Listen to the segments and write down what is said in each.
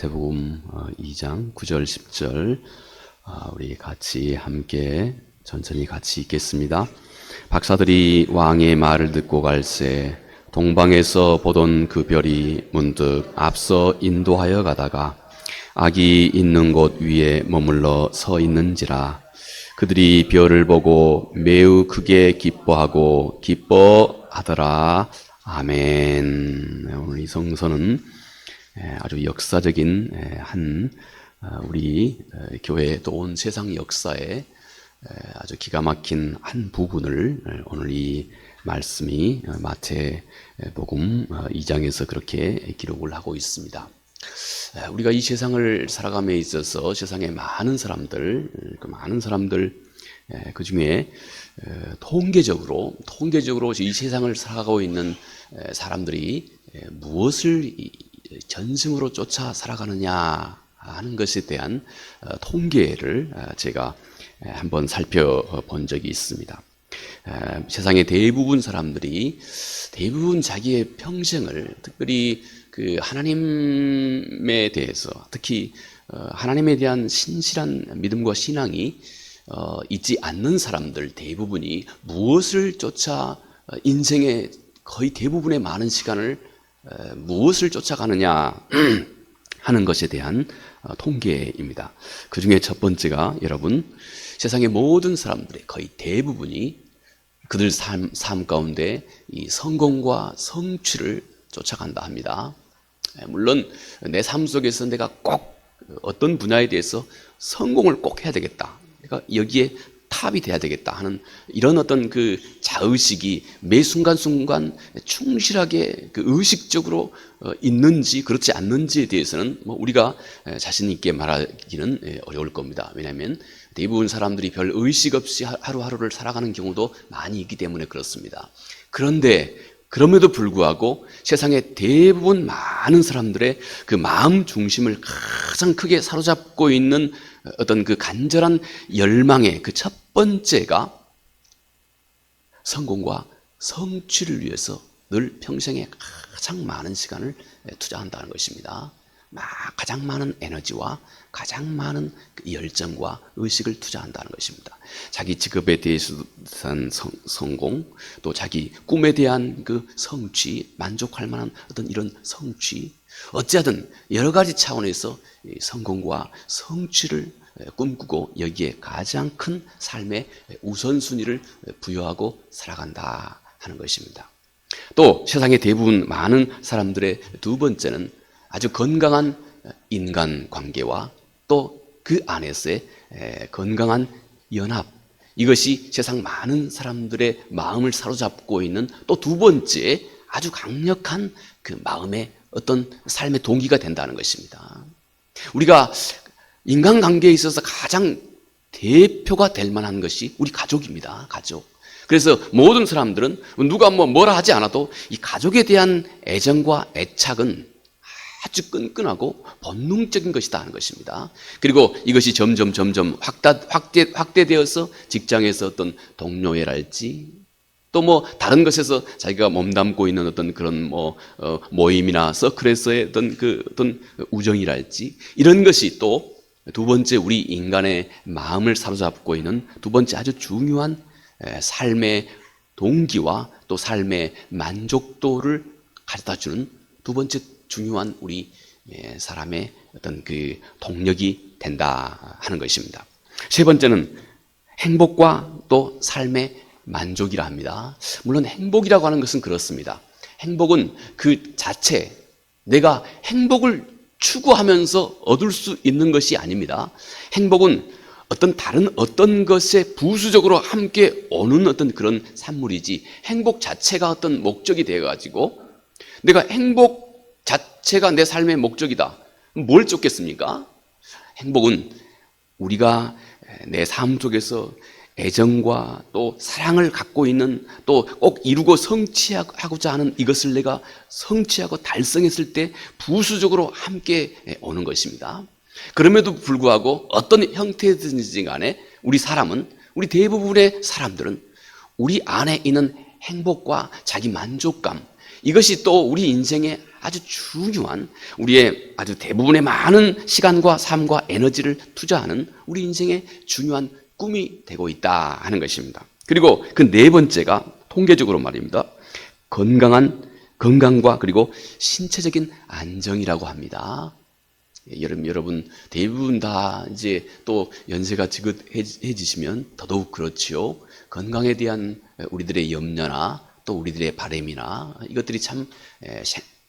마태복음 2장 9절 10절 우리 같이 함께 천천히 같이 읽겠습니다. 박사들이 왕의 말을 듣고 갈새 동방에서 보던 그 별이 문득 앞서 인도하여 가다가 악이 있는 곳 위에 머물러 서 있는지라. 그들이 별을 보고 매우 크게 기뻐하더라. 아멘. 오늘 이 성서는 아주 역사적인 우리 교회 또 온 세상 역사에 아주 기가 막힌 한 부분을 오늘 이 말씀이 마태복음 2장에서 그렇게 기록을 하고 있습니다. 우리가 이 세상을 살아감에 있어서 세상에 많은 사람들 그 중에 통계적으로 이 세상을 살아가고 있는 사람들이 무엇을 전승으로 쫓아 살아가느냐 하는 것에 대한 통계를 제가 한번 살펴본 적이 있습니다. 세상의 대부분 사람들이 대부분 자기의 평생을 특별히 그 하나님에 대해서 특히 하나님에 대한 신실한 믿음과 신앙이 있지 않는 사람들 대부분이 무엇을 쫓아 인생의 거의 대부분의 많은 시간을 무엇을 쫓아가느냐 하는 것에 대한 통계입니다. 그 중에 첫 번째가 여러분 세상의 모든 사람들의 거의 대부분이 그들 삶 가운데 이 성공과 성취를 쫓아간다 합니다. 물론 내 삶 속에서 내가 꼭 어떤 분야에 대해서 성공을 꼭 해야 되겠다. 그러니까 여기에 탑이 돼야 되겠다 하는 이런 어떤 그 자의식이 매 순간순간 충실하게 그 의식적으로 있는지 그렇지 않는지에 대해서는 뭐 우리가 자신 있게 말하기는 어려울 겁니다. 왜냐하면 대부분 사람들이 별 의식 없이 하루하루를 살아가는 경우도 많이 있기 때문에 그렇습니다. 그런데 그럼에도 불구하고 세상의 대부분 많은 사람들의 그 마음 중심을 가장 크게 사로잡고 있는 어떤 그 간절한 열망의 그 첫 번째가 성공과 성취를 위해서 늘 평생에 가장 많은 시간을 투자한다는 것입니다. 가장 많은 에너지와 가장 많은 열정과 의식을 투자한다는 것입니다. 자기 직업에 대해서는 성공, 또 자기 꿈에 대한 그 성취, 만족할 만한 어떤 이런 성취, 어찌하든 여러 가지 차원에서 성공과 성취를 꿈꾸고 여기에 가장 큰 삶의 우선순위를 부여하고 살아간다 하는 것입니다. 또 세상의 대부분 많은 사람들의 두 번째는 아주 건강한 인간관계와 또 그 안에서의 건강한 연합, 이것이 세상 많은 사람들의 마음을 사로잡고 있는 또 두 번째 아주 강력한 그 마음의 어떤 삶의 동기가 된다는 것입니다. 우리가 인간관계에 있어서 가장 대표가 될 만한 것이 우리 가족입니다. 가족. 그래서 모든 사람들은 누가 뭐라 하지 않아도 이 가족에 대한 애정과 애착은 아주 끈끈하고 본능적인 것이다 하는 것입니다. 그리고 이것이 점점 확대되어서 직장에서 어떤 동료애랄지 또 다른 것에서 자기가 몸담고 있는 어떤 그런 모임이나 서클에서의 어떤 우정이랄지 이런 것이 또 두 번째 우리 인간의 마음을 사로잡고 있는 두 번째 아주 중요한 삶의 동기와 또 삶의 만족도를 가져다주는 두 번째 중요한 우리 사람의 어떤 그 동력이 된다 하는 것입니다. 세 번째는 행복과 또 삶의 만족이라 합니다. 물론 행복이라고 하는 것은 그렇습니다. 행복은 그 자체 내가 행복을 추구하면서 얻을 수 있는 것이 아닙니다. 행복은 다른 어떤 것에 부수적으로 함께 오는 어떤 그런 산물이지 행복 자체가 어떤 목적이 되어가지고 내가 행복 자체가 내 삶의 목적이다. 뭘 쫓겠습니까? 행복은 우리가 내 삶 속에서 애정과 또 사랑을 갖고 있는 또 꼭 이루고 성취하고자 하는 이것을 내가 성취하고 달성했을 때 부수적으로 함께 오는 것입니다. 그럼에도 불구하고 어떤 형태든지 간에 우리 대부분의 사람들은 우리 안에 있는 행복과 자기 만족감 이것이 또 우리 인생에 아주 중요한, 우리의 아주 대부분의 많은 시간과 삶과 에너지를 투자하는 우리 인생의 중요한 꿈이 되고 있다 하는 것입니다. 그리고 그 네 번째가 통계적으로 말입니다. 건강과 그리고 신체적인 안정이라고 합니다. 여러분 대부분 다 이제 또 연세가 지긋해지시면 더더욱 그렇지요. 건강에 대한 우리들의 염려나 또 우리들의 바람이나 이것들이 참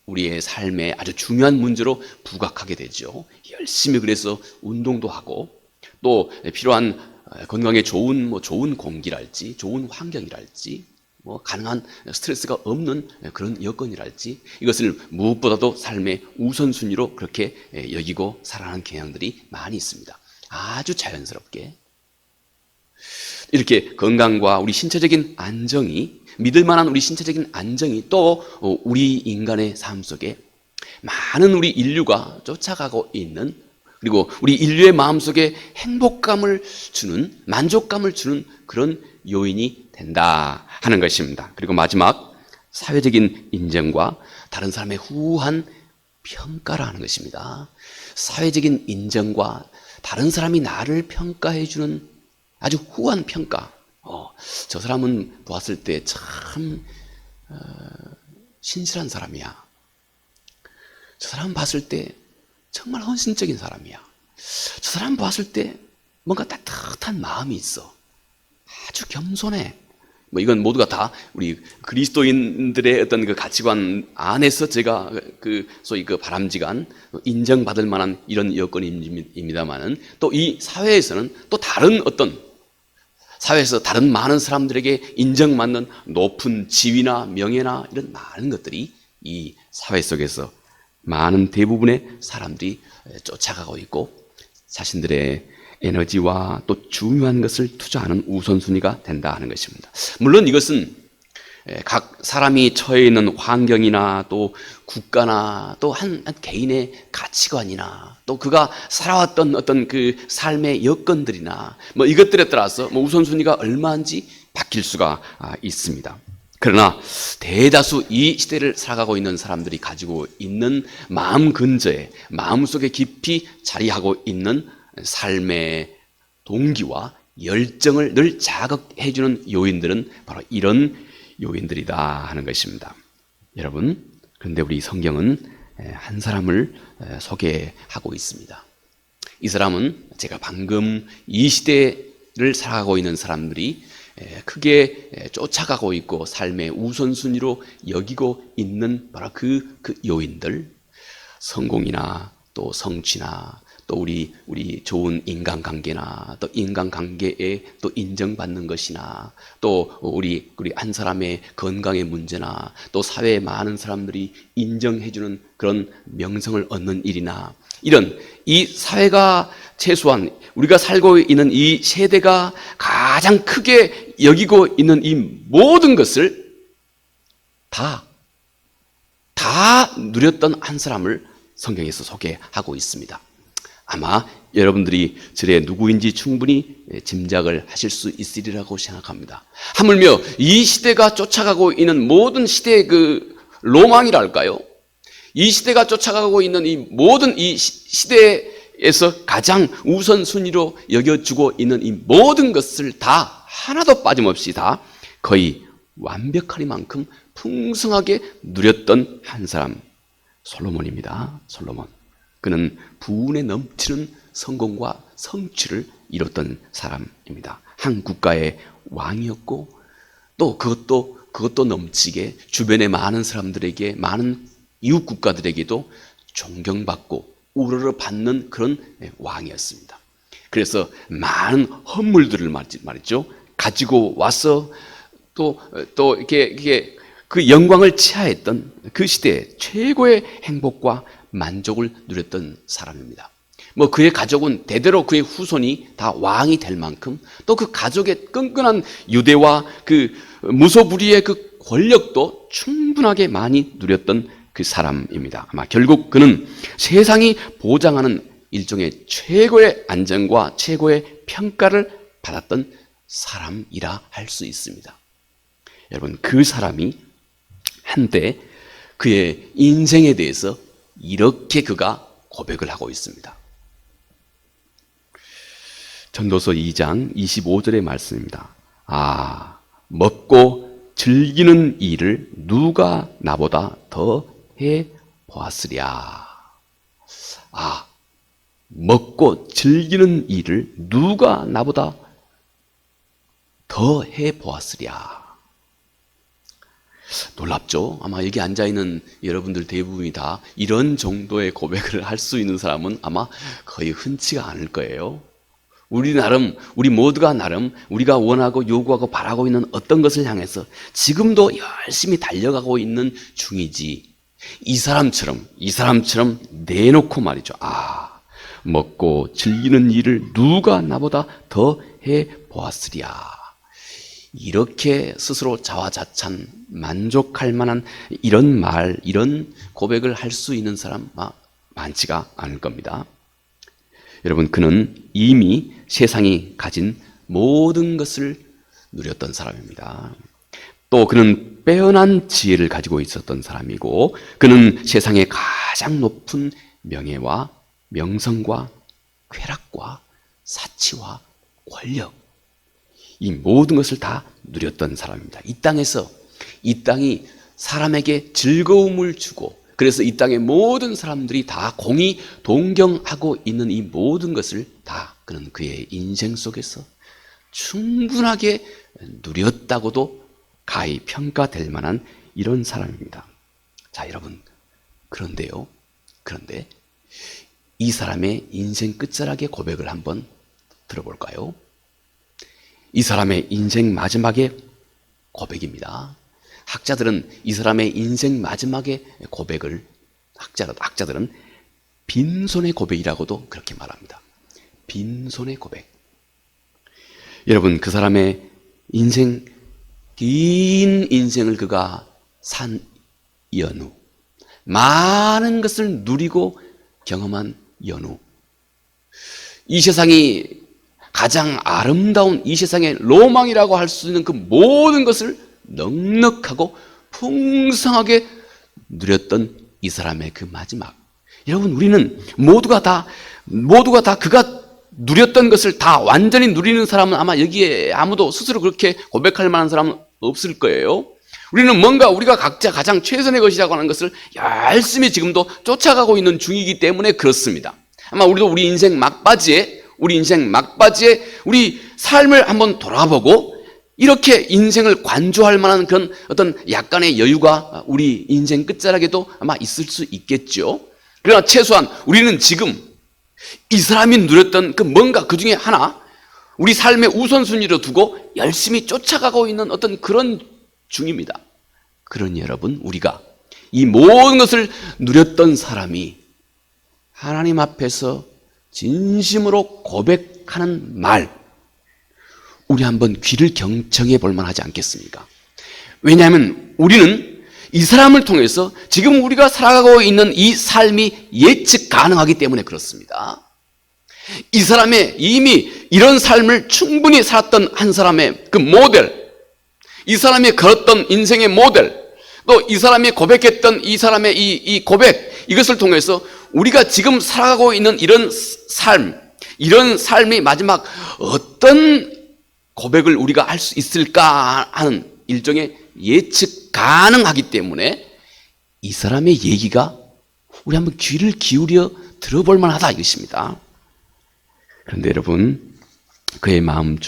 우리의 삶에 아주 중요한 문제로 부각하게 되죠. 열심히 그래서 운동도 하고 또 필요한 건강에 좋은 좋은 공기랄지 좋은 환경이랄지 가능한 스트레스가 없는 그런 여건이랄지 이것을 무엇보다도 삶의 우선순위로 그렇게 여기고 살아가는 경향들이 많이 있습니다. 아주 자연스럽게 이렇게 건강과 우리 신체적인 안정이, 믿을 만한 우리 신체적인 안정이 또 우리 인간의 삶 속에 많은 우리 인류가 쫓아가고 있는, 그리고 우리 인류의 마음속에 행복감을 주는, 만족감을 주는 그런 요인이 된다 하는 것입니다. 그리고 마지막, 사회적인 인정과 다른 사람의 후한 평가라는 것입니다. 사회적인 인정과 다른 사람이 나를 평가해 주는 아주 후한 평가. 저 사람은 보았을 때 참 신실한 사람이야. 저 사람 봤을 때 정말 헌신적인 사람이야. 저 사람 봤을 때 뭔가 따뜻한 마음이 있어. 아주 겸손해. 이건 모두가 다 우리 그리스도인들의 어떤 그 가치관 안에서 제가 소위 바람직한 인정받을 만한 이런 여건입니다만은 또 이 사회에서는 또 다른 사회에서 다른 많은 사람들에게 인정받는 높은 지위나 명예나 이런 많은 것들이 이 사회 속에서 많은 대부분의 사람들이 쫓아가고 있고 자신들의 에너지와 또 중요한 것을 투자하는 우선순위가 된다 하는 것입니다. 물론 이것은 각 사람이 처해 있는 환경이나 또 국가나 또 한 개인의 가치관이나 또 그가 살아왔던 어떤 그 삶의 여건들이나 이것들에 따라서 우선순위가 얼마인지 바뀔 수가 있습니다. 그러나 대다수 이 시대를 살아가고 있는 사람들이 가지고 있는 마음 근저에, 마음속에 깊이 자리하고 있는 삶의 동기와 열정을 늘 자극해주는 요인들은 바로 이런 요인들이다 하는 것입니다. 여러분, 그런데 우리 성경은 한 사람을 소개하고 있습니다. 이 사람은 제가 방금 이 시대를 살아가고 있는 사람들이 크게 쫓아가고 있고 삶의 우선순위로 여기고 있는 바로 그 요인들, 성공이나 또 성취나 또 우리 좋은 인간관계나 또 인간관계에 또 인정받는 것이나 또 우리 한 사람의 건강의 문제나 또 사회의 많은 사람들이 인정해주는 그런 명성을 얻는 일이나 이런 이 사회가 최소한 우리가 살고 있는 이 세대가 가장 크게 여기고 있는 이 모든 것을 다 누렸던 한 사람을 성경에서 소개하고 있습니다. 아마 여러분들이 저의 누구인지 충분히 짐작을 하실 수 있으리라고 생각합니다. 하물며 이 시대가 쫓아가고 있는 모든 시대의 그 로망이랄까요? 이 시대가 쫓아가고 있는 이 모든 이 시대에서 가장 우선순위로 여겨주고 있는 이 모든 것을 다 하나도 빠짐없이 다 거의 완벽하리만큼 풍성하게 누렸던 한 사람, 솔로몬입니다. 솔로몬. 그는 부운에 넘치는 성공과 성취를 이뤘던 사람입니다. 한 국가의 왕이었고 또 그것도 넘치게 주변의 많은 사람들에게, 많은 이웃 국가들에게도 존경받고 우러러 받는 그런 왕이었습니다. 그래서 많은 헌물들을 말이죠 가지고 와서 또 이렇게 그 영광을 치하했던 그 시대의 최고의 행복과 만족을 누렸던 사람입니다. 그의 가족은 대대로 그의 후손이 다 왕이 될 만큼 또 그 가족의 끈끈한 유대와 그 무소불위의 그 권력도 충분하게 많이 누렸던 그 사람입니다. 아마 결국 그는 세상이 보장하는 일종의 최고의 안정과 최고의 평가를 받았던 사람이라 할 수 있습니다. 여러분, 그 사람이 한때 그의 인생에 대해서 이렇게 그가 고백을 하고 있습니다. 전도서 2장 25절의 말씀입니다. 아, 먹고 즐기는 일을 누가 나보다 더 해 보았으랴. 아, 먹고 즐기는 일을 누가 나보다 더 해 보았으랴. 놀랍죠? 아마 여기 앉아있는 여러분들 대부분이 다 이런 정도의 고백을 할 수 있는 사람은 아마 거의 흔치가 않을 거예요. 우리 모두가 나름 우리가 원하고 요구하고 바라고 있는 어떤 것을 향해서 지금도 열심히 달려가고 있는 중이지, 이 사람처럼 내놓고 말이죠. 아, 먹고 즐기는 일을 누가 나보다 더 해 보았으랴. 이렇게 스스로 자화자찬 만족할 만한 이런 말, 이런 고백을 할 수 있는 사람 많지가 않을 겁니다. 여러분, 그는 이미 세상이 가진 모든 것을 누렸던 사람입니다. 또 그는 빼어난 지혜를 가지고 있었던 사람이고, 그는 세상의 가장 높은 명예와 명성과 쾌락과 사치와 권력, 이 모든 것을 다 누렸던 사람입니다. 이 땅에서, 이 땅이 사람에게 즐거움을 주고, 그래서 이 땅의 모든 사람들이 다 공히 동경하고 있는 이 모든 것을 다 그는 그의 인생 속에서 충분하게 누렸다고도 가히 평가될 만한 이런 사람입니다. 자, 여러분, 그런데 이 사람의 인생 끝자락의 고백을 한번 들어볼까요? 이 사람의 인생 마지막의 고백입니다. 학자들은 이 사람의 인생 마지막의 고백을, 학자들은 빈손의 고백이라고도 그렇게 말합니다. 빈손의 고백. 여러분, 그 사람의 긴 인생을 그가 산 연후, 많은 것을 누리고 경험한 연후, 이 세상이 가장 아름다운 이 세상의 로망이라고 할 수 있는 그 모든 것을 넉넉하고 풍성하게 누렸던 이 사람의 그 마지막. 여러분, 우리는 모두가 다 그가 누렸던 것을 다 완전히 누리는 사람은 아마 여기에 아무도 스스로 그렇게 고백할 만한 사람은 없을 거예요. 우리는 뭔가 우리가 각자 가장 최선의 것이라고 하는 것을 열심히 지금도 쫓아가고 있는 중이기 때문에 그렇습니다. 아마 우리도 우리 인생 막바지에 우리 삶을 한번 돌아보고 이렇게 인생을 관조할 만한 그런 어떤 약간의 여유가 우리 인생 끝자락에도 아마 있을 수 있겠죠. 그러나 최소한 우리는 지금 이 사람이 누렸던 그 뭔가 그 중에 하나, 우리 삶의 우선순위로 두고 열심히 쫓아가고 있는 어떤 그런 중입니다. 그러니 여러분, 우리가 이 모든 것을 누렸던 사람이 하나님 앞에서 진심으로 고백하는 말, 우리 한번 귀를 경청해 볼 만하지 않겠습니까? 왜냐하면 우리는 이 사람을 통해서 지금 우리가 살아가고 있는 이 삶이 예측 가능하기 때문에 그렇습니다. 이 사람의 이미 이런 삶을 충분히 살았던 한 사람의 그 모델, 이 사람이 걸었던 인생의 모델, 또 이 사람이 고백했던 이 사람의 이 고백, 이것을 통해서 우리가 지금 살아가고 있는 이런 삶이 마지막 어떤 고백을 우리가 할 수 있을까 하는 일종의 예측 가능하기 때문에 이 사람의 얘기가 우리 한번 귀를 기울여 들어볼 만하다 이것입니다. 그런데 여러분, 그의 마음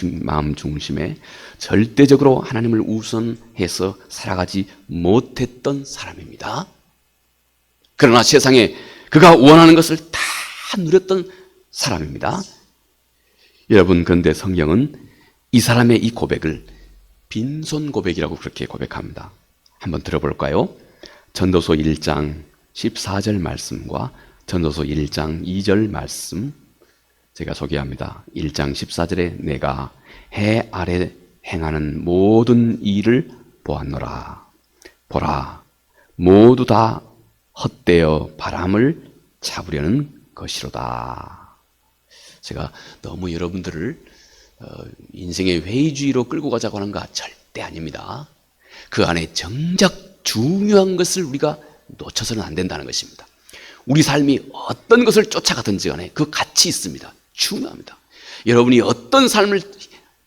중심에 절대적으로 하나님을 우선해서 살아가지 못했던 사람입니다. 그러나 세상에 그가 원하는 것을 다 누렸던 사람입니다. 여러분, 그런데 성경은 이 사람의 이 고백을 빈손 고백이라고 그렇게 고백합니다. 한번 들어볼까요? 전도서 1장 14절 말씀과 전도서 1장 2절 말씀 제가 소개합니다. 1장 14절에 내가 해 아래 행하는 모든 일을 보았노라. 보라, 모두 다 헛되어 바람을 잡으려는 것이로다. 제가 너무 여러분들을 인생의 회의주의로 끌고 가자고 하는 거 절대 아닙니다. 그 안에 정작 중요한 것을 우리가 놓쳐서는 안 된다는 것입니다. 우리 삶이 어떤 것을 쫓아가든지 간에 그 가치 있습니다. 중요합니다. 여러분이 어떤 삶을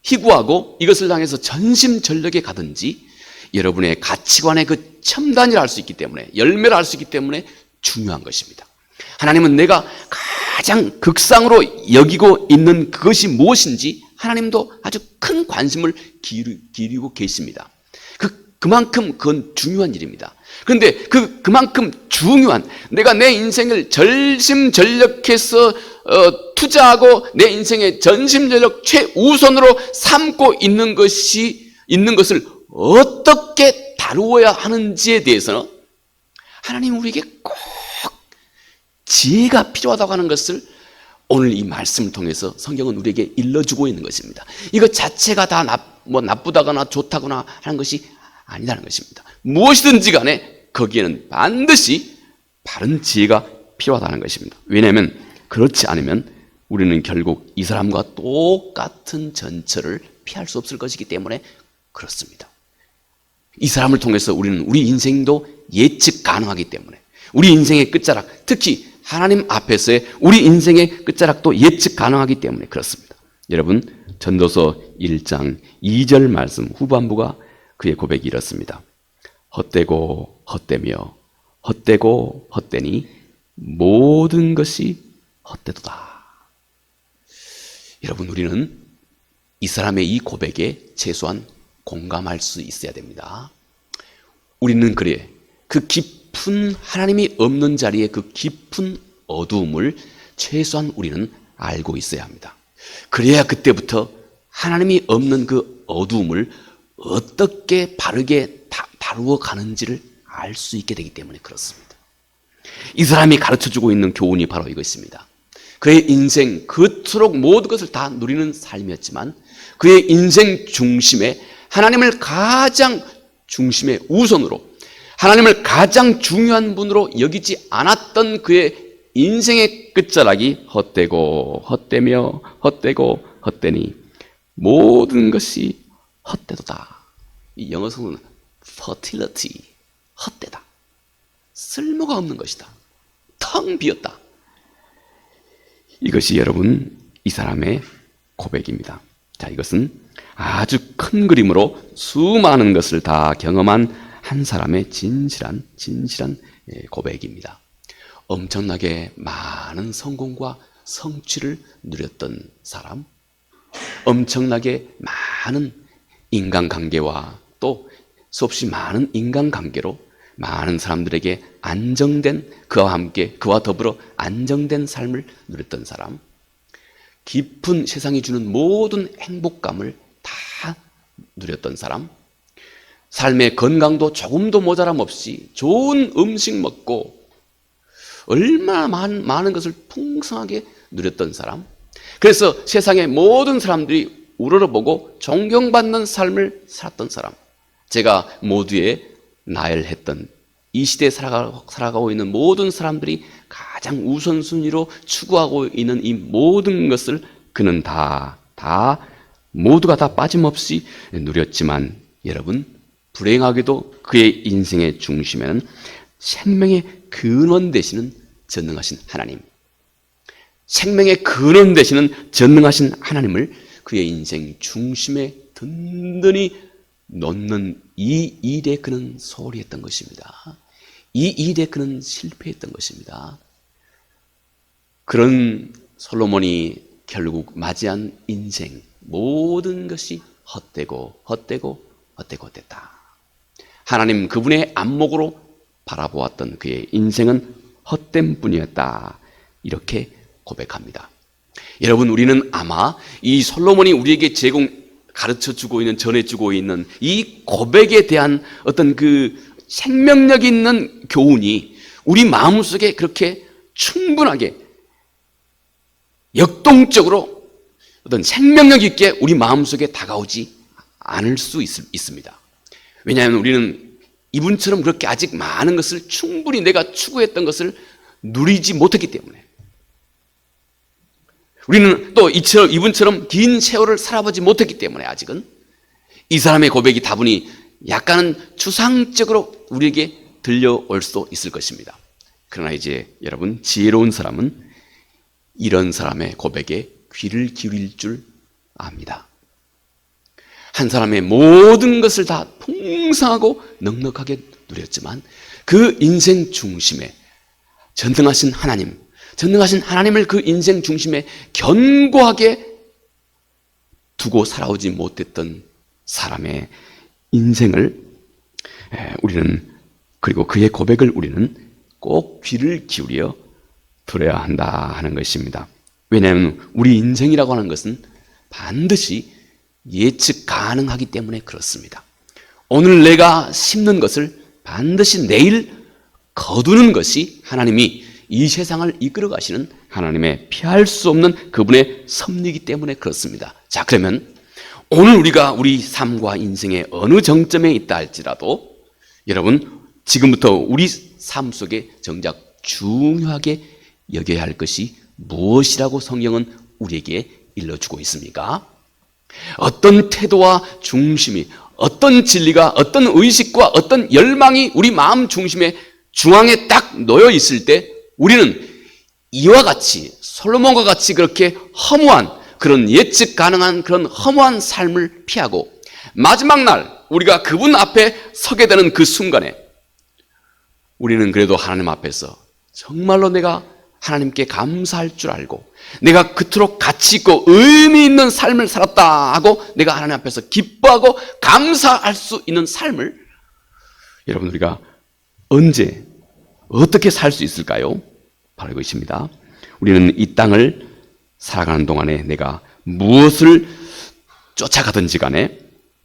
희구하고 이것을 향해서 전심전력에 가든지 여러분의 가치관의 그 첨단이라 할 수 있기 때문에, 열매를 알 수 있기 때문에 중요한 것입니다. 하나님은 내가 가장 극상으로 여기고 있는 그것이 무엇인지 하나님도 아주 큰 관심을 기울이고 계십니다. 그만큼 그건 중요한 일입니다. 그런데 그만큼 중요한, 내가 내 인생을 전심전력해서 투자하고 내 인생의 전심전력 최우선으로 삼고 있는 것을 어떻게 다루어야 하는지에 대해서는 하나님 우리에게 꼭 지혜가 필요하다고 하는 것을 오늘 이 말씀을 통해서 성경은 우리에게 일러주고 있는 것입니다. 이것 자체가 다 나쁘다거나 좋다거나 하는 것이 아니라는 것입니다. 무엇이든지 간에 거기에는 반드시 바른 지혜가 필요하다는 것입니다. 왜냐하면 그렇지 않으면 우리는 결국 이 사람과 똑같은 전철을 피할 수 없을 것이기 때문에 그렇습니다. 이 사람을 통해서 우리는 우리 인생도 예측 가능하기 때문에, 우리 인생의 끝자락, 특히 하나님 앞에서의 우리 인생의 끝자락도 예측 가능하기 때문에 그렇습니다. 여러분, 전도서 1장 2절 말씀 후반부가 그의 고백이 이렇습니다. 헛되고 헛되며 헛되고 헛되니 모든 것이 헛되도다. 여러분, 우리는 이 사람의 이 고백에 최소한 공감할 수 있어야 됩니다. 우리는 그래, 그 깊은 하나님이 없는 자리에 그 깊은 어두움을 최소한 우리는 알고 있어야 합니다. 그래야 그때부터 하나님이 없는 그 어두움을 어떻게 바르게 다루어 가는지를 알 수 있게 되기 때문에 그렇습니다. 이 사람이 가르쳐주고 있는 교훈이 바로 이것입니다. 그의 인생 그토록 모든 것을 다 누리는 삶이었지만 그의 인생 중심에 하나님을 가장 중심에 우선으로, 하나님을 가장 중요한 분으로 여기지 않았던 그의 인생의 끝자락이 헛되고 헛되며 헛되고 헛되니 모든 것이 헛되도다. 이 영어성은 fertility, 헛되다, 쓸모가 없는 것이다, 텅 비었다. 이것이 여러분 이 사람의 고백입니다. 자, 이것은 아주 큰 그림으로 수많은 것을 다 경험한 한 사람의 진실한 고백입니다. 엄청나게 많은 성공과 성취를 누렸던 사람, 엄청나게 많은 인간관계와 또 수없이 많은 인간관계로 많은 사람들에게 안정된, 그와 더불어 안정된 삶을 누렸던 사람, 깊은 세상이 주는 모든 행복감을 다 누렸던 사람, 삶의 건강도 조금도 모자람 없이 좋은 음식 먹고 얼마나 많은 것을 풍성하게 누렸던 사람, 그래서 세상의 모든 사람들이 우러러보고 존경받는 삶을 살았던 사람, 제가 모두에 나열했던 이 시대에 살아가고 있는 모든 사람들이 가장 우선순위로 추구하고 있는 이 모든 것을 그는 모두가 다 빠짐없이 누렸지만, 여러분, 불행하게도 그의 인생의 중심에는 생명의 근원 되시는 전능하신 하나님, 생명의 근원 되시는 전능하신 하나님을 그의 인생 중심에 든든히 놓는 이 일에 그는 소홀히 했던 것입니다. 이 일에 그는 실패했던 것입니다. 그런 솔로몬이 결국 맞이한 인생, 모든 것이 헛되고 헛됐다. 하나님 그분의 안목으로 바라보았던 그의 인생은 헛됨 뿐이었다. 이렇게 고백합니다. 여러분, 우리는 아마 이 솔로몬이 우리에게 가르쳐주고 있는, 전해주고 있는 이 고백에 대한 어떤 그 생명력 있는 교훈이 우리 마음속에 그렇게 충분하게 역동적으로 어떤 생명력 있게 우리 마음속에 다가오지 않을 수 있습니다. 왜냐하면 우리는 이분처럼 그렇게 아직 많은 것을 충분히 내가 추구했던 것을 누리지 못했기 때문에, 우리는 또 이분처럼 긴 세월을 살아보지 못했기 때문에 아직은 이 사람의 고백이 다분히 약간은 추상적으로 우리에게 들려올 수도 있을 것입니다. 그러나 이제 여러분, 지혜로운 사람은 이런 사람의 고백에 귀를 기울일 줄 압니다. 한 사람의 모든 것을 다 풍성하고 넉넉하게 누렸지만 그 인생 중심에 전능하신 하나님을 그 인생 중심에 견고하게 두고 살아오지 못했던 사람의 인생을 우리는, 그리고 그의 고백을 우리는 꼭 귀를 기울여 들어야 한다 하는 것입니다. 왜냐하면 우리 인생이라고 하는 것은 반드시 예측 가능하기 때문에 그렇습니다. 오늘 내가 심는 것을 반드시 내일 거두는 것이 하나님이 이 세상을 이끌어 가시는 하나님의 피할 수 없는 그분의 섭리이기 때문에 그렇습니다. 자, 그러면 오늘 우리가 우리 삶과 인생의 어느 정점에 있다 할지라도 여러분, 지금부터 우리 삶 속에 정작 중요하게 여겨야 할 것이 무엇이라고 성경은 우리에게 일러주고 있습니까? 어떤 태도와 중심이, 어떤 진리가, 어떤 의식과 어떤 열망이 우리 마음 중앙에 딱 놓여 있을 때 우리는 이와 같이, 솔로몬과 같이 그렇게 허무한, 그런 예측 가능한 그런 허무한 삶을 피하고 마지막 날 우리가 그분 앞에 서게 되는 그 순간에 우리는 그래도 하나님 앞에서 정말로 내가 하나님께 감사할 줄 알고 내가 그토록 가치 있고 의미 있는 삶을 살았다 하고 내가 하나님 앞에서 기뻐하고 감사할 수 있는 삶을 여러분, 우리가 언제 어떻게 살 수 있을까요? 바로 이것입니다. 우리는 이 땅을 살아가는 동안에 내가 무엇을 쫓아가든지 간에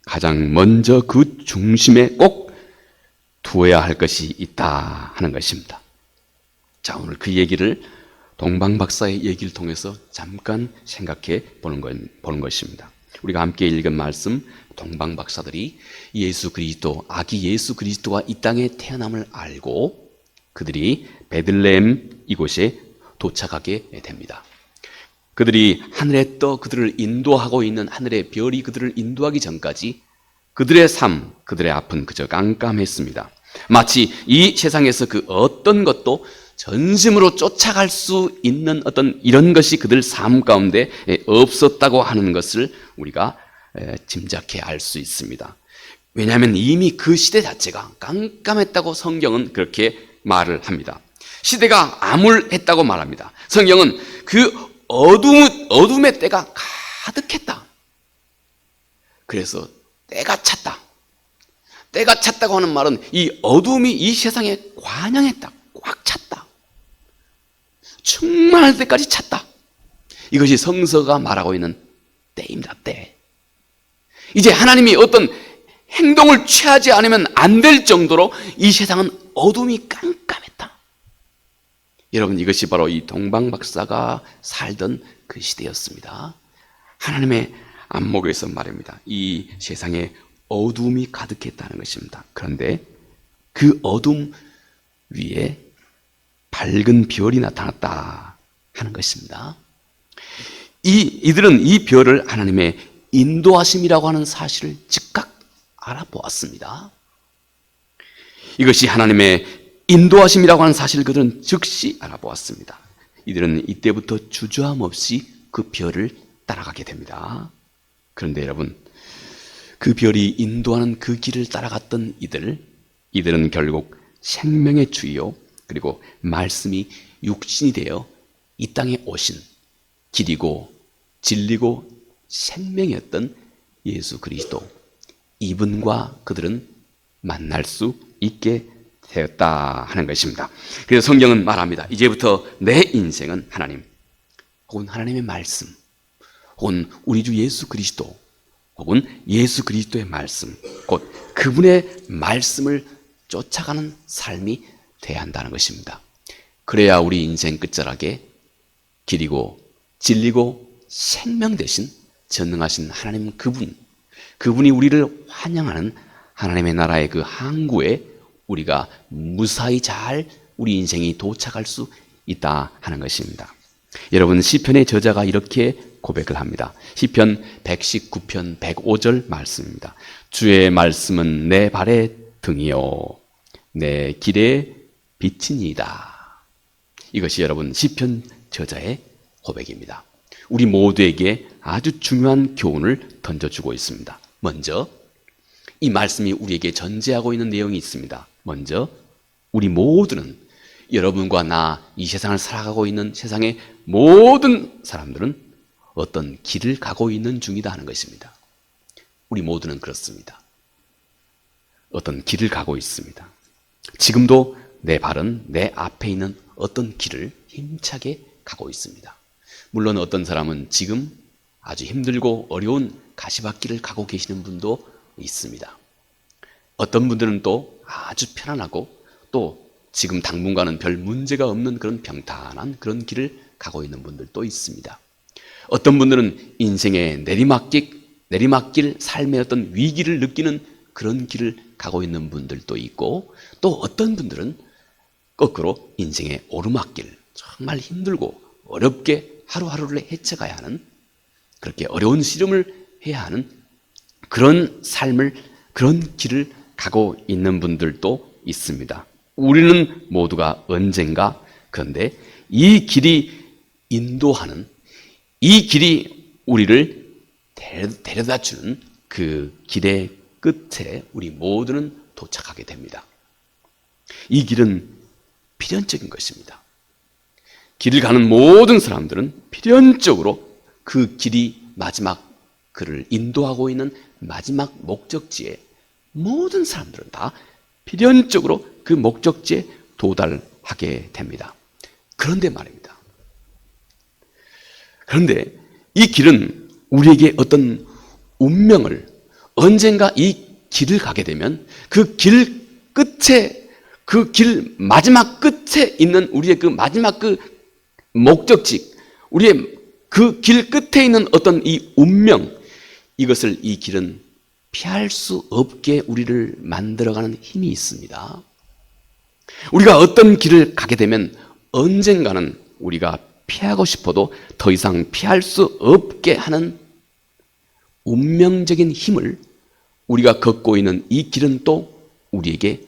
가장 먼저 그 중심에 꼭 두어야 할 것이 있다 하는 것입니다. 자, 오늘 그 얘기를 동방 박사의 얘기를 통해서 잠깐 생각해 보는 것입니다. 우리가 함께 읽은 말씀, 동방 박사들이 예수 그리스도, 아기 예수 그리스도가 이 땅에 태어남을 알고 그들이 베들레헴 이곳에 도착하게 됩니다. 그들이 하늘에 떠 그들을 인도하고 있는 하늘의 별이 그들을 인도하기 전까지 그들의 삶, 그들의 앞은 그저 깜깜했습니다. 마치 이 세상에서 그 어떤 것도 전심으로 쫓아갈 수 있는 어떤 이런 것이 그들 삶 가운데 없었다고 하는 것을 우리가 짐작해 알 수 있습니다. 왜냐하면 이미 그 시대 자체가 깜깜했다고 성경은 그렇게 말을 합니다. 시대가 암울했다고 말합니다. 성경은 그 어둠의 때가 가득했다. 그래서 때가 찼다. 때가 찼다고 하는 말은 이 어둠이 이 세상에 관영했다. 꽉 찼다. 충만할 때까지 찼다. 이것이 성서가 말하고 있는 때입니다. 때. 이제 하나님이 어떤 행동을 취하지 않으면 안 될 정도로 이 세상은 어둠이 깜깜했다. 여러분, 이것이 바로 이 동방 박사가 살던 그 시대였습니다. 하나님의 안목에서 말입니다. 이 세상에 어둠이 가득했다는 것입니다. 그런데 그 어둠 위에 밝은 별이 나타났다 하는 것입니다. 이들은 이 별을 하나님의 인도하심이라고 하는 사실을 즉각 알아보았습니다. 이것이 하나님의 인도하심이라고 하는 사실을 그들은 즉시 알아보았습니다. 이들은 이때부터 주저함 없이 그 별을 따라가게 됩니다. 그런데 여러분, 그 별이 인도하는 그 길을 따라갔던 이들은 결국 생명의 주요, 그리고 말씀이 육신이 되어 이 땅에 오신 길이고 진리고 생명이었던 예수 그리스도, 이분과 그들은 만날 수 있게 되었다 하는 것입니다. 그래서 성경은 말합니다. 이제부터 내 인생은 하나님, 혹은 하나님의 말씀, 혹은 우리 주 예수 그리스도, 혹은 예수 그리스도의 말씀, 곧 그분의 말씀을 쫓아가는 삶이 돼야 한다는 것입니다. 그래야 우리 인생 끝자락에 길이고 진리고 생명 되신 전능하신 하나님 그분이 우리를 환영하는 하나님의 나라의 그 항구에 우리가 무사히 잘 우리 인생이 도착할 수 있다 하는 것입니다. 여러분, 시편의 저자가 이렇게 고백을 합니다. 시편 119편 105절 말씀입니다. 주의 말씀은 내 발의 등이요 내 길의 빛이니이다. 이것이 여러분 시편 저자의 고백입니다. 우리 모두에게 아주 중요한 교훈을 던져주고 있습니다. 먼저 이 말씀이 우리에게 전제하고 있는 내용이 있습니다. 먼저 우리 모두는, 여러분과 나, 이 세상을 살아가고 있는 세상의 모든 사람들은 어떤 길을 가고 있는 중이다 하는 것입니다. 우리 모두는 그렇습니다. 어떤 길을 가고 있습니다. 지금도 내 발은 내 앞에 있는 어떤 길을 힘차게 가고 있습니다. 물론 어떤 사람은 지금 아주 힘들고 어려운 가시밭길을 가고 계시는 분도 있습니다. 어떤 분들은 또 아주 편안하고 또 지금 당분간은 별 문제가 없는 그런 평탄한 그런 길을 가고 있는 분들도 있습니다. 어떤 분들은 인생의 내리막길 삶의 어떤 위기를 느끼는 그런 길을 가고 있는 분들도 있고, 또 어떤 분들은 거꾸로 인생의 오르막길, 정말 힘들고 어렵게 하루하루를 헤쳐가야 하는, 그렇게 어려운 씨름을 해야 하는 그런 삶을, 그런 길을 가고 있는 분들도 있습니다. 우리는 모두가 언젠가, 그런데 이 길이 인도하는, 이 길이 우리를 데려다 주는 그 길의 끝에 우리 모두는 도착하게 됩니다. 이 길은 필연적인 것입니다. 길을 가는 모든 사람들은 필연적으로 그 길이 마지막, 그를 인도하고 있는 마지막 목적지에, 모든 사람들은 다 필연적으로 그 목적지에 도달하게 됩니다. 그런데 말입니다. 그런데 이 길은 우리에게 어떤 운명을, 언젠가 이 길을 가게 되면 그 길 끝에, 그 길 마지막 끝에 있는 우리의 그 마지막 그 목적지, 우리의 그 길 끝에 있는 어떤 이 운명, 이것을 이 길은 피할 수 없게 우리를 만들어가는 힘이 있습니다. 우리가 어떤 길을 가게 되면 언젠가는 우리가 피하고 싶어도 더 이상 피할 수 없게 하는 운명적인 힘을 우리가 걷고 있는 이 길은 또 우리에게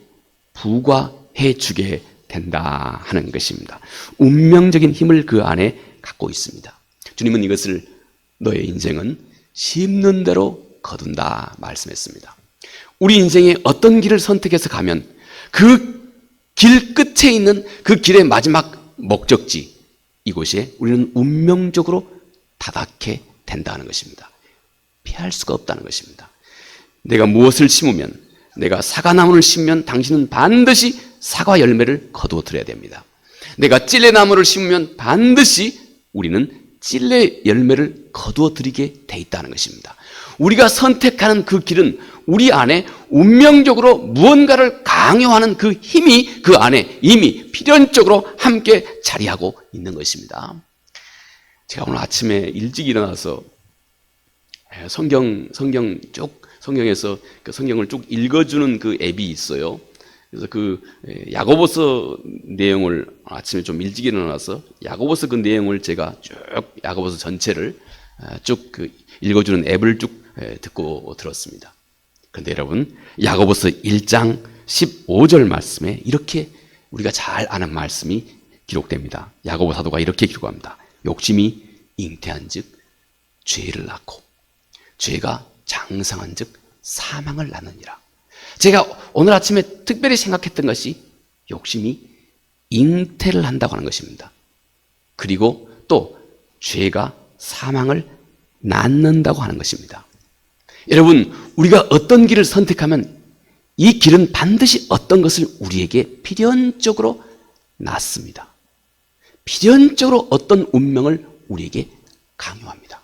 부과해 주게 된다 하는 것입니다. 운명적인 힘을 그 안에 갖고 있습니다. 주님은 이것을 너의 인생은 심는 대로 거둔다 말씀했습니다. 우리 인생에 어떤 길을 선택해서 가면 그 길 끝에 있는 그 길의 마지막 목적지, 이곳에 우리는 운명적으로 다닿게 된다는 것입니다. 피할 수가 없다는 것입니다. 내가 무엇을 심으면, 내가 사과나무를 심으면 당신은 반드시 사과 열매를 거두어들여야 됩니다. 내가 찔레나무를 심으면 반드시 우리는 찔레 열매를 거두어들이게 돼 있다는 것입니다. 우리가 선택하는 그 길은 우리 안에 운명적으로 무언가를 강요하는 그 힘이 그 안에 이미 필연적으로 함께 자리하고 있는 것입니다. 제가 오늘 아침에 일찍 일어나서 성경에서 그 성경을 쭉 읽어주는 그 앱이 있어요. 그래서 그 야고보서 내용을 아침에 좀 일찍 일어나서 야고보서 그 내용을 제가 쭉 야고보서 전체를 쭉 그 읽어주는 앱을 쭉 듣고 들었습니다. 그런데 여러분, 야고보서 1장 15절 말씀에 이렇게 우리가 잘 아는 말씀이 기록됩니다. 야고보 사도가 이렇게 기록합니다. 욕심이 잉태한 즉 죄를 낳고 죄가 장성한 즉 사망을 낳느니라. 제가 오늘 아침에 특별히 생각했던 것이 욕심이 잉태를 한다고 하는 것입니다. 그리고 또 죄가 사망을 낳는다고 하는 것입니다. 여러분, 우리가 어떤 길을 선택하면 이 길은 반드시 어떤 것을 우리에게 필연적으로 낳습니다. 필연적으로 어떤 운명을 우리에게 강요합니다.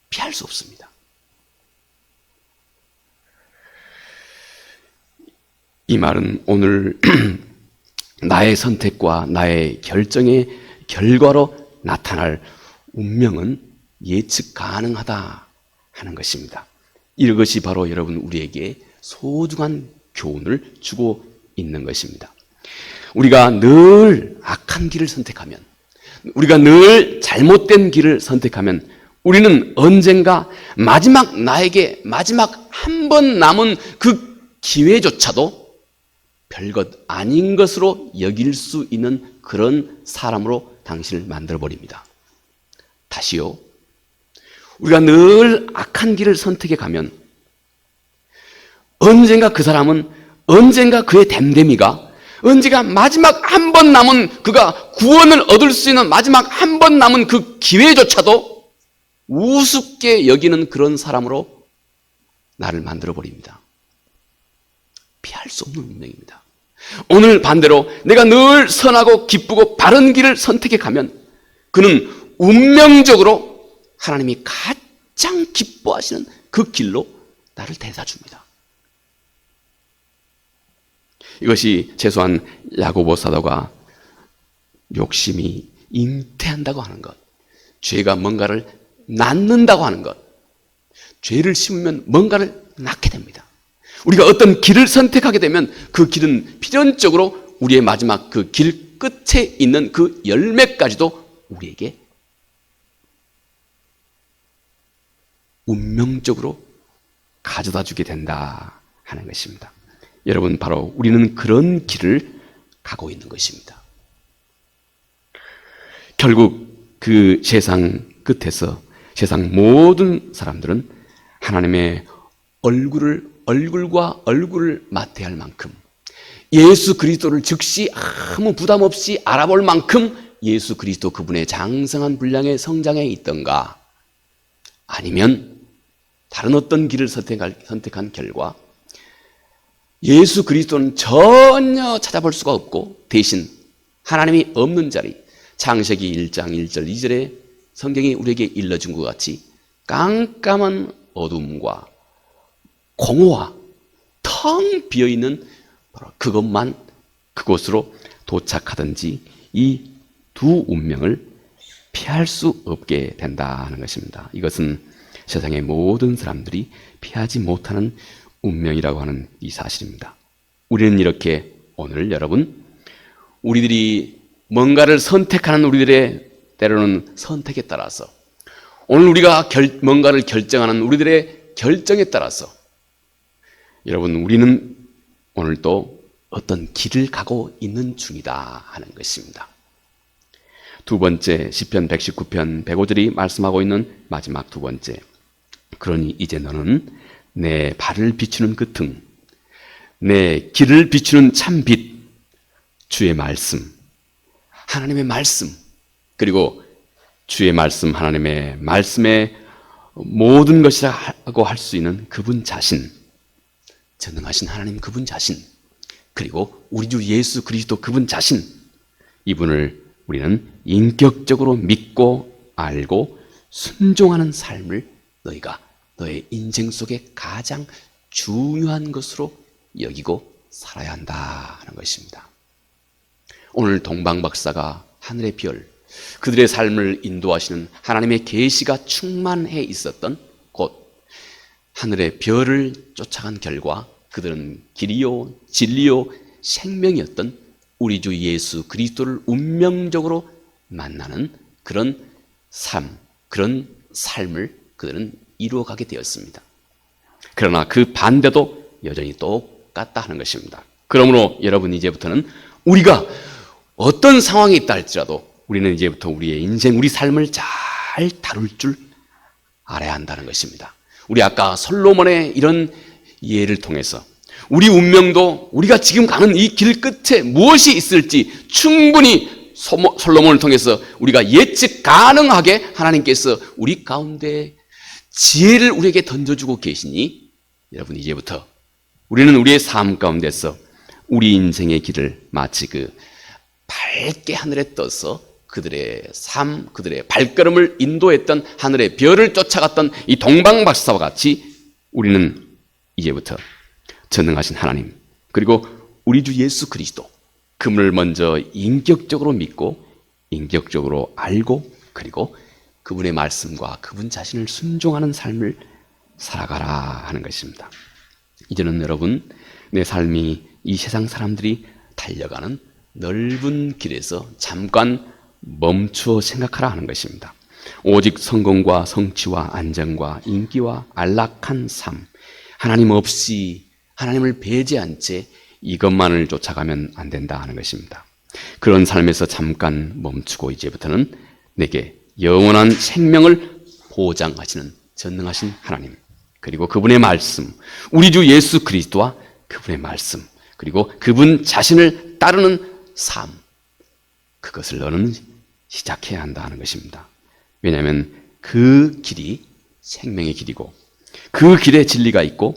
피할 수 없습니다. 이 말은 오늘 나의 선택과 나의 결정의 결과로 나타날 운명은 예측 가능하다 하는 것입니다. 이것이 바로 여러분 우리에게 소중한 교훈을 주고 있는 것입니다. 우리가 늘 악한 길을 선택하면, 우리가 늘 잘못된 길을 선택하면 우리는 언젠가 나에게 마지막 한 번 남은 그 기회조차도 별것 아닌 것으로 여길 수 있는 그런 사람으로 당신을 만들어버립니다. 다시요. 우리가 늘 악한 길을 선택해 가면 언젠가 그 사람은, 언젠가 그의 됨됨이가, 언젠가 마지막 한 번 남은, 그가 구원을 얻을 수 있는 마지막 한 번 남은 그 기회조차도 우습게 여기는 그런 사람으로 나를 만들어버립니다. 피할 수 없는 운명입니다. 오늘 반대로 내가 늘 선하고 기쁘고 바른 길을 선택해 가면 그는 운명적으로 하나님이 가장 기뻐하시는 그 길로 나를 데려다 줍니다. 이것이 최소한 야고보 사도가 욕심이 잉태한다고 하는 것, 죄가 뭔가를 낳는다고 하는 것, 죄를 심으면 뭔가를 낳게 됩니다. 우리가 어떤 길을 선택하게 되면 그 길은 필연적으로 우리의 마지막 그 길 끝에 있는 그 열매까지도 우리에게 운명적으로 가져다 주게 된다 하는 것입니다. 여러분, 바로 우리는 그런 길을 가고 있는 것입니다. 결국 그 세상 끝에서 세상 모든 사람들은 하나님의 얼굴과 얼굴을 맞대할 만큼, 예수 그리스도를 즉시 아무 부담 없이 알아볼 만큼 예수 그리스도 그분의 장성한 분량의 성장에 있던가, 아니면 다른 어떤 길을 선택한 결과 예수 그리스도는 전혀 찾아볼 수가 없고 대신 하나님이 없는 자리, 창세기 1장 1절 2절에 성경이 우리에게 일러준 것 같이 깜깜한 어둠과 공허와 텅 비어있는 바로 그것만, 그곳으로 도착하든지 이 두 운명을 피할 수 없게 된다는 것입니다. 이것은 세상의 모든 사람들이 피하지 못하는 운명이라고 하는 이 사실입니다. 우리는 이렇게 오늘 여러분, 우리들이 뭔가를 선택하는 우리들의 때로는 선택에 따라서, 오늘 우리가 뭔가를 결정하는 우리들의 결정에 따라서 여러분, 우리는 오늘 또 어떤 길을 가고 있는 중이다 하는 것입니다. 두 번째, 시편 119편 105절이 말씀하고 있는 마지막 두 번째, 그러니 이제 너는 내 발을 비추는 그 등, 내 길을 비추는 참 빛, 주의 말씀, 하나님의 말씀, 그리고 주의 말씀, 하나님의 말씀의 모든 것이라고 할 수 있는 그분 자신, 전능하신 하나님 그분 자신, 그리고 우리 주 예수 그리스도 그분 자신, 이분을 우리는 인격적으로 믿고 알고 순종하는 삶을 너희가 너의 인생 속에 가장 중요한 것으로 여기고 살아야 한다 하는 것입니다. 오늘 동방박사가 하늘의 별, 그들의 삶을 인도하시는 하나님의 계시가 충만해 있었던 곳, 하늘의 별을 쫓아간 결과 그들은 길이요 진리요 생명이었던 우리 주 예수 그리스도를 운명적으로 만나는 그런 삶, 그런 삶을 그들은 이루어가게 되었습니다. 그러나 그 반대도 여전히 똑같다 하는 것입니다. 그러므로 여러분, 이제부터는 우리가 어떤 상황에 있다 할지라도 우리는 이제부터 우리의 인생, 우리 삶을 잘 다룰 줄 알아야 한다는 것입니다. 우리 아까 솔로몬의 이런 예를 통해서 우리 운명도 우리가 지금 가는 이 길 끝에 무엇이 있을지 충분히 솔로몬을 통해서 우리가 예측 가능하게 하나님께서 우리 가운데 지혜를 우리에게 던져주고 계시니, 여러분, 이제부터 우리는 우리의 삶 가운데서 우리 인생의 길을 마치 그 밝게 하늘에 떠서 그들의 삶, 그들의 발걸음을 인도했던 하늘의 별을 쫓아갔던 이 동방박사와 같이 우리는 이제부터 전능하신 하나님, 그리고 우리 주 예수 그리스도, 그분을 먼저 인격적으로 믿고 인격적으로 알고, 그리고 그분의 말씀과 그분 자신을 순종하는 삶을 살아가라 하는 것입니다. 이제는 여러분, 내 삶이 이 세상 사람들이 달려가는 넓은 길에서 잠깐 멈추어 생각하라 하는 것입니다. 오직 성공과 성취와 안정과 인기와 안락한 삶, 하나님 없이, 하나님을 배제한 채 이것만을 쫓아가면 안 된다 하는 것입니다. 그런 삶에서 잠깐 멈추고 이제부터는 내게 영원한 생명을 보장하시는 전능하신 하나님, 그리고 그분의 말씀, 우리 주 예수 그리스도와 그분의 말씀, 그리고 그분 자신을 따르는 삶, 그것을 너는 시작해야 한다 하는 것입니다. 왜냐하면 그 길이 생명의 길이고 그 길에 진리가 있고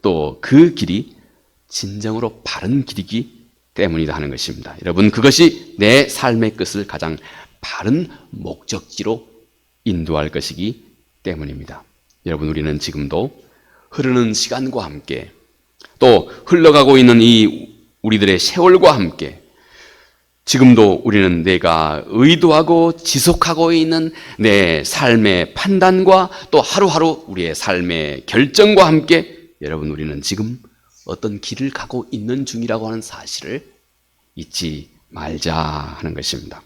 또 그 길이 진정으로 바른 길이기 때문이다 하는 것입니다. 여러분, 그것이 내 삶의 끝을 가장 바른 목적지로 인도할 것이기 때문입니다. 여러분, 우리는 지금도 흐르는 시간과 함께 또 흘러가고 있는 이 우리들의 세월과 함께 지금도 우리는 내가 의도하고 지속하고 있는 내 삶의 판단과 또 하루하루 우리의 삶의 결정과 함께 여러분, 우리는 지금 어떤 길을 가고 있는 중이라고 하는 사실을 잊지 말자 하는 것입니다.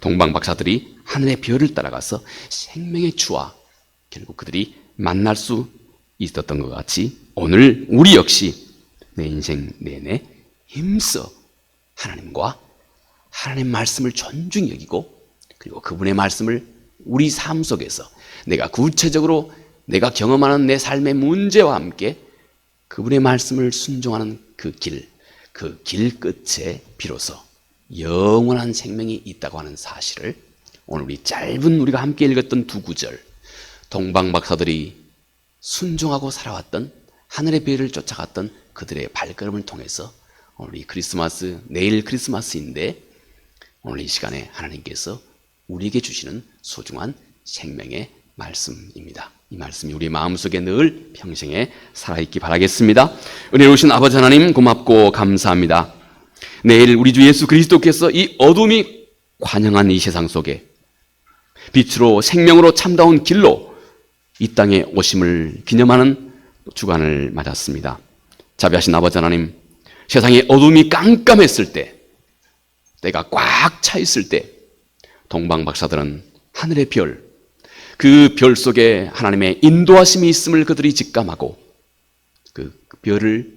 동방 박사들이 하늘의 별을 따라가서 생명의 주와 결국 그들이 만날 수 있었던 것 같이 오늘 우리 역시 내 인생 내내 힘써 하나님과 하나님 말씀을 존중히 여기고 그리고 그분의 말씀을 우리 삶 속에서 내가 구체적으로 내가 경험하는 내 삶의 문제와 함께 그분의 말씀을 순종하는 그 길 끝에 비로소 영원한 생명이 있다고 하는 사실을 오늘 우리가 함께 읽었던 두 구절, 동방 박사들이 순종하고 살아왔던 하늘의 별을 쫓아갔던 그들의 발걸음을 통해서 오늘 이 크리스마스, 내일 크리스마스인데 오늘 이 시간에 하나님께서 우리에게 주시는 소중한 생명의 말씀입니다. 이 말씀이 우리 마음속에 늘 평생에 살아있기 바라겠습니다. 은혜로우신 아버지 하나님, 고맙고 감사합니다. 내일 우리 주 예수 그리스도께서 이 어둠이 관영한 이 세상 속에 빛으로 생명으로 참다운 길로 이 땅에 오심을 기념하는 주간을 맞았습니다. 자비하신 아버지 하나님, 세상의 어둠이 깜깜했을 때, 때가 꽉 차 있을 때 동방 박사들은 하늘의 별, 그 별 속에 하나님의 인도하심이 있음을 그들이 직감하고 그 별을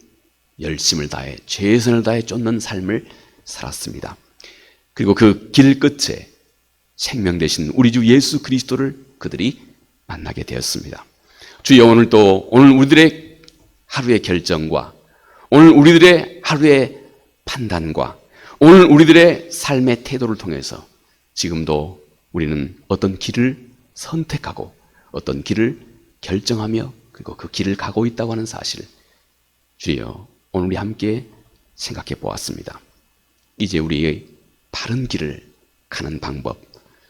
열심을 다해 최선을 다해 쫓는 삶을 살았습니다. 그리고 그 길 끝에 생명 되신 우리 주 예수 그리스도를 그들이 만나게 되었습니다. 주여, 오늘 우리들의 하루의 결정과 오늘 우리들의 하루의 판단과 오늘 우리들의 삶의 태도를 통해서 지금도 우리는 어떤 길을 선택하고 어떤 길을 결정하며 그리고 그 길을 가고 있다고 하는 사실을 주여 오늘 우리 함께 생각해 보았습니다. 이제 우리의 바른 길을 가는 방법,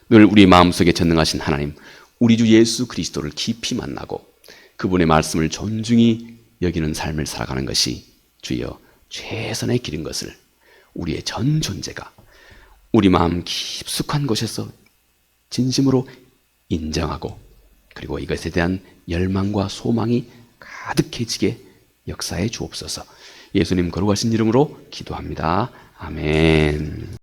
늘 우리 마음속에 전능하신 하나님, 우리 주 예수 그리스도를 깊이 만나고 그분의 말씀을 존중히 여기는 삶을 살아가는 것이 주여 최선의 길인 것을 우리의 전 존재가 우리 마음 깊숙한 곳에서 진심으로 인정하고 그리고 이것에 대한 열망과 소망이 가득해지게 역사해 주옵소서. 예수님 거룩하신 이름으로 기도합니다. 아멘.